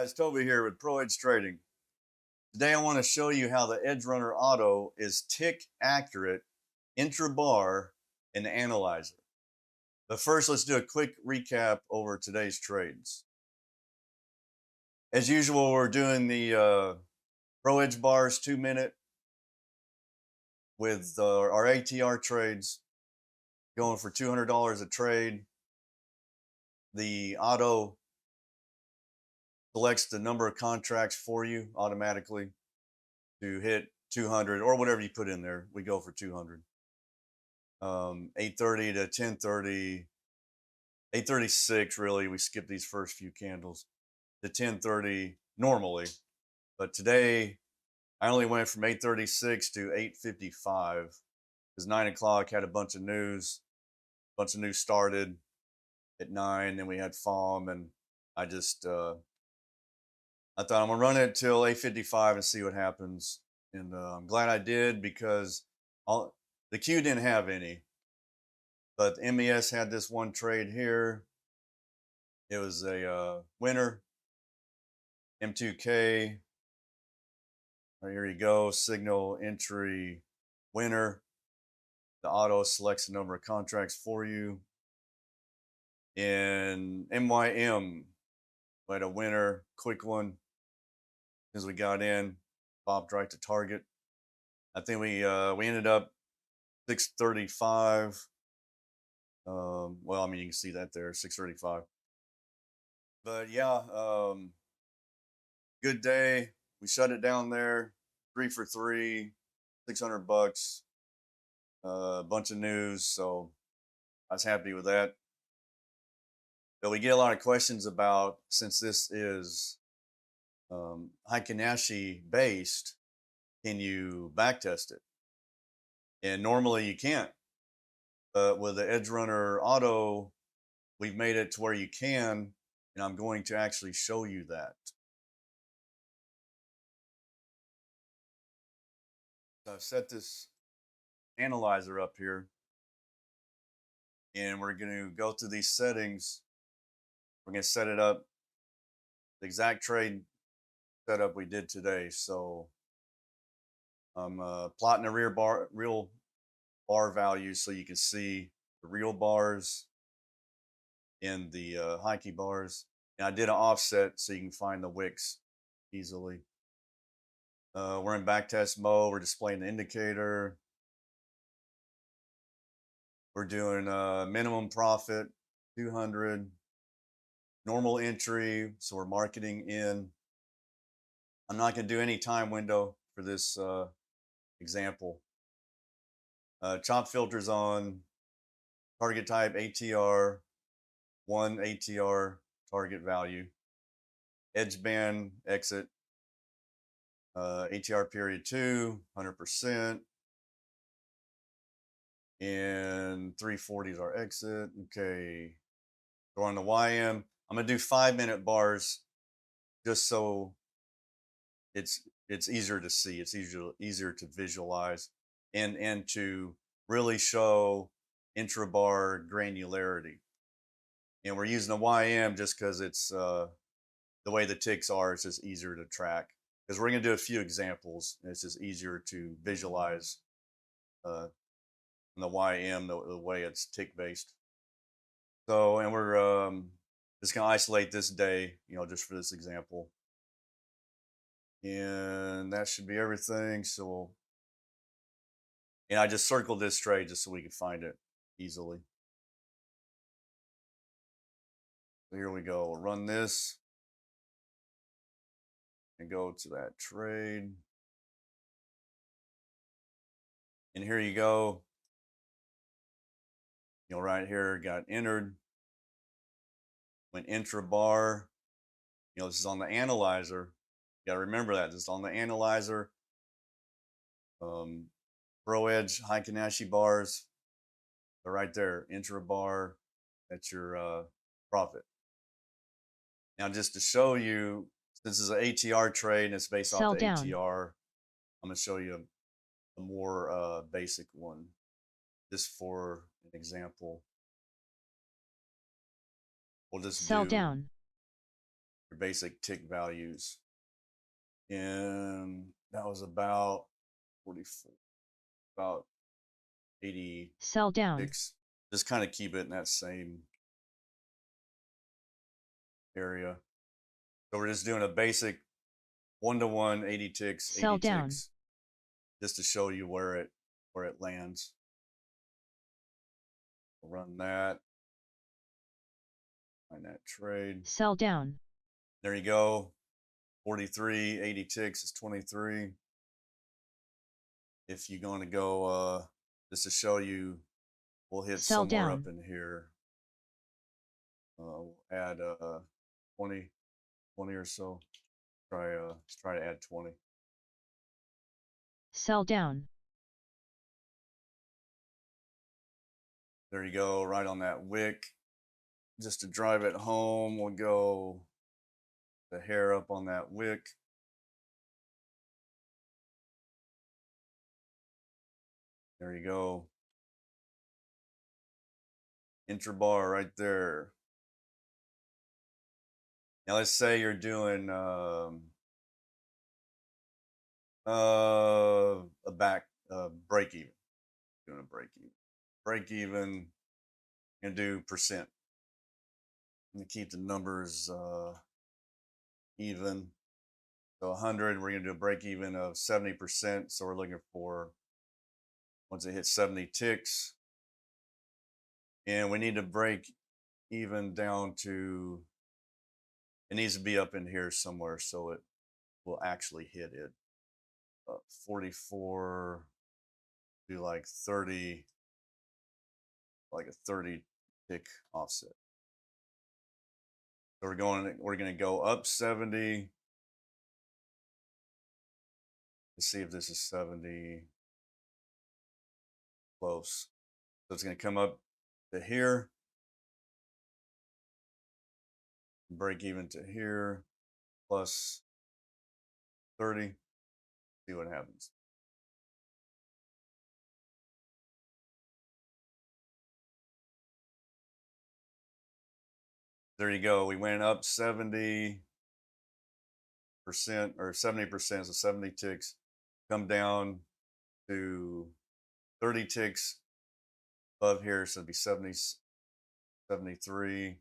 guys, Toby here with Pro Edge Trading. Today I want to show you how the EdgeRunner Auto is tick accurate intra-bar in the analyzer. But first, let's do a quick recap over today's trades. As usual, we're doing the Pro Edge bars 2-minute with our ATR trades going for $200 a trade. The auto selects the number of contracts for you automatically to hit 200 or whatever you put in there. We go for 200. 8:30 to 10:30, 8:36 really. We skip these first few candles to 10:30 normally, but today I only went from 8:36 to 8:55 because 9 o'clock had a bunch of news. Started at 9, then we had FOM, and I just I thought I'm gonna run it till 8:55 and see what happens. And I'm glad I did because the Q didn't have any, but the MES had this one trade here. It was a winner, M2K. Right, here you go, signal entry winner. The auto selects the number of contracts for you. In MYM, we had a winner, quick one. As we got in, popped right to target. I think we ended up 635. Well, I mean, you can see that there, 635. But yeah, good day. We shut it down there, 3 for 3, $600. A bunch of news, so I was happy with that. But we get a lot of questions about, since this is Heikin-Ashi based, can you backtest it? And normally you can't. But with the EdgeRunner Auto, we've made it to where you can, and I'm going to actually show you that. So I've set this analyzer up here, and we're going to go through these settings. We're going to set it up the exact trade setup we did today. So I'm plotting the real bar values so you can see the real bars and the Heike bars. And I did an offset so you can find the wicks easily. We're in backtest mode. We're displaying the indicator. We're doing minimum profit, 200. Normal entry, so we're marketing in. I'm not going to do any time window for this example. Chop filters on, target type ATR, 1 ATR target value, edge band exit, ATR period 2, 100%, and 340 is our exit. Okay, go on the YM. I'm gonna do 5-minute bars just so it's easier to see, it's easier to visualize, and to really show intra-bar granularity. And we're using the YM just because it's the way the ticks are. It's just easier to track because we're going to do a few examples. And it's just easier to visualize in the YM the way it's tick based. So, and we're just going to isolate this day, just for this example. And that should be everything. So, and I just circled this trade just so we could find it easily. So here we go. We'll run this and go to that trade. And here you go. Right here, got entered. Went intra-bar. This is on the analyzer. You got to remember that. This is on the analyzer. Pro Edge, Heikin-Ashi bars. They're right there. Intra-bar. That's your profit. Now, just to show you, this is an ATR trade and it's based off the ATR. I'm going to show you a more basic one, just for an example. We'll just sell down. your basic tick values. And that was about 44, about 80 Sell down. ticks. Just kind of keep it in that same area. So we're just doing a basic 1-to-1, 80 ticks, 80 Sell down. ticks, just to show you where it lands. We'll run that. Find that trade. Sell down. There you go. 43, 80 ticks is 23. If you're going to go, just to show you, we'll hit Sell somewhere down. up in here. We'll add 20 or so. Let's try to add 20. Sell down. There you go, right on that wick. Just to drive it home, we'll go the hair up on that wick. There you go. Intra-Bar right there. Now let's say you're doing a break even. Doing a break even. Break even, and do percent. I'm gonna keep the numbers even. So 100, we're gonna do a break even of 70%. So we're looking for, once it hits 70 ticks, and we need to break even down to, it needs to be up in here somewhere so it will actually hit it. 44, do like 30, like a 30 tick offset. So we're going to go up 70. Let's see if this is 70. Close. So it's going to come up to here, break even to here, plus 30. See what happens. There you go. We went up 70% or 70%, so 70 ticks. Come down to 30 ticks above here, so it'd be 70, 73.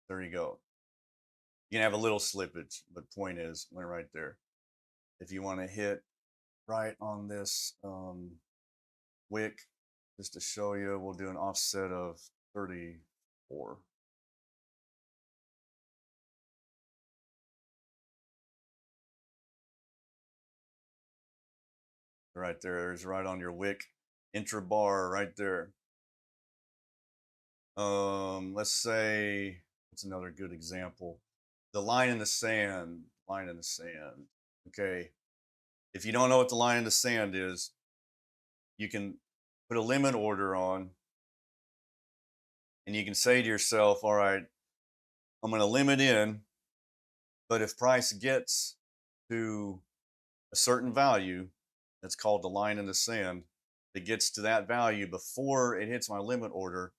There you go. You can have a little slippage, but point is, went right there. If you want to hit right on this wick, just to show you, we'll do an offset of 34. Right there is right on your wick. Intra-bar right there. Let's say, what's another good example? The line in the sand, line in the sand. Okay. If you don't know what the line in the sand is, you can put a limit order on, and you can say to yourself, all right, I'm going to limit in, but if price gets to a certain value, that's called the line in the sand, that gets to that value before it hits my limit order,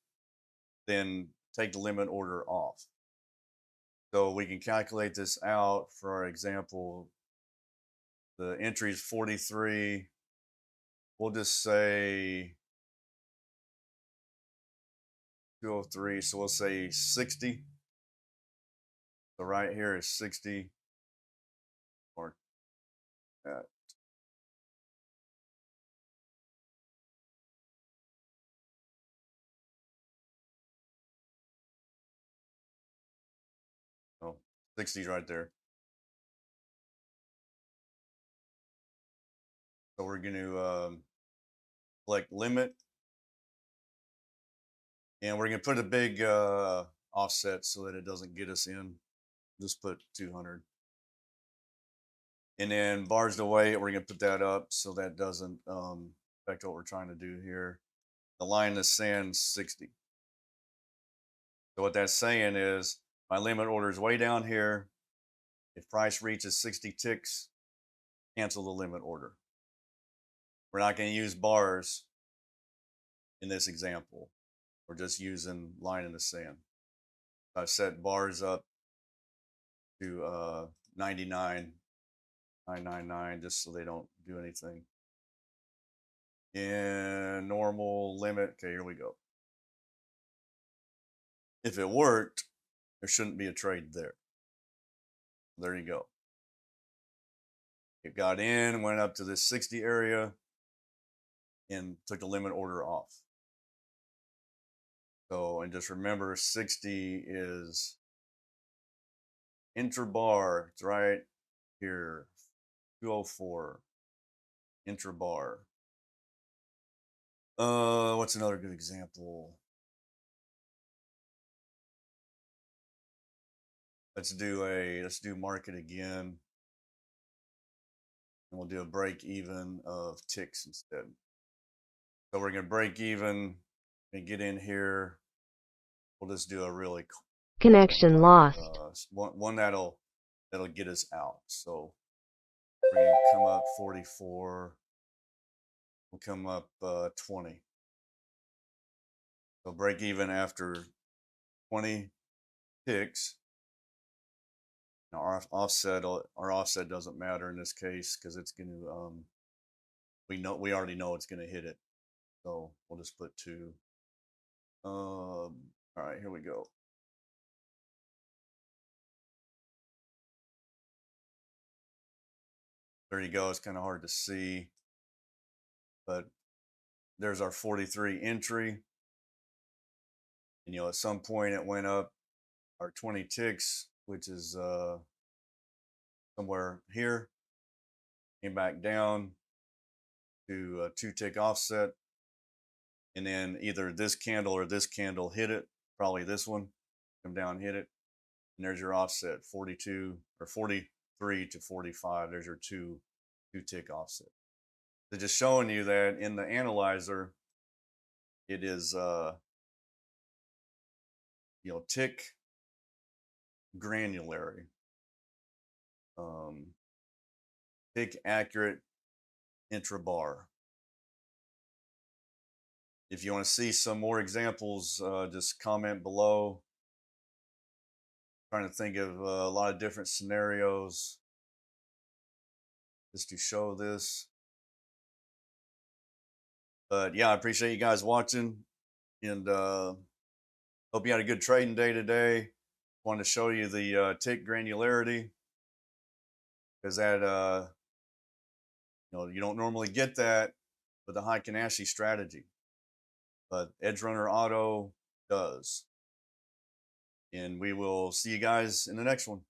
then take the limit order off. So we can calculate this out. For our example, the entry is 43. We'll just say 203. So we'll say 60. So right here is 60. Or that. Oh, 60 is right there. So we're going to click limit, and we're going to put a big offset so that it doesn't get us in. Just put 200. And then bars to weight, we're going to put that up so that doesn't affect what we're trying to do here. The line in the sand, 60. So what that's saying is my limit order is way down here. If price reaches 60 ticks, cancel the limit order. We're not going to use bars in this example. We're just using line in the sand. I set bars up to 99,999 just so they don't do anything. And normal limit. Okay, here we go. If it worked, there shouldn't be a trade there. There you go. It got in, went up to this 60 area, and took the limit order off. So, and just remember 60 is Intra-Bar. It's right here. 204. Intra-Bar. What's another good example? Let's do market again. And we'll do a break even of ticks instead. So we're going to break even and get in here. We'll just do a really connection lost. One that'll get us out. So we're going to come up 44. We'll come up 20. So break even after 20 ticks. Now our offset doesn't matter in this case because it's going to we already know it's going to hit it. So we'll just put 2. All right, here we go. There you go. It's kind of hard to see, but there's our 43 entry. And at some point it went up our 20 ticks, which is somewhere here, came back down to a 2-tick offset, and then either this candle or this candle hit it, probably this one, come down, hit it, and there's your offset, 42 or 43 to 45. There's your 2-tick offset. So just showing you that in the analyzer, it is tick granularity, tick accurate intra-bar. If you want to see some more examples, just comment below. I'm trying to think of a lot of different scenarios just to show this. But yeah, I appreciate you guys watching, and hope you had a good trading day today. Wanted to show you the tick granularity, because that you don't normally get that with the high Kanashi strategy, but EdgeRunner Auto does. And we will see you guys in the next one.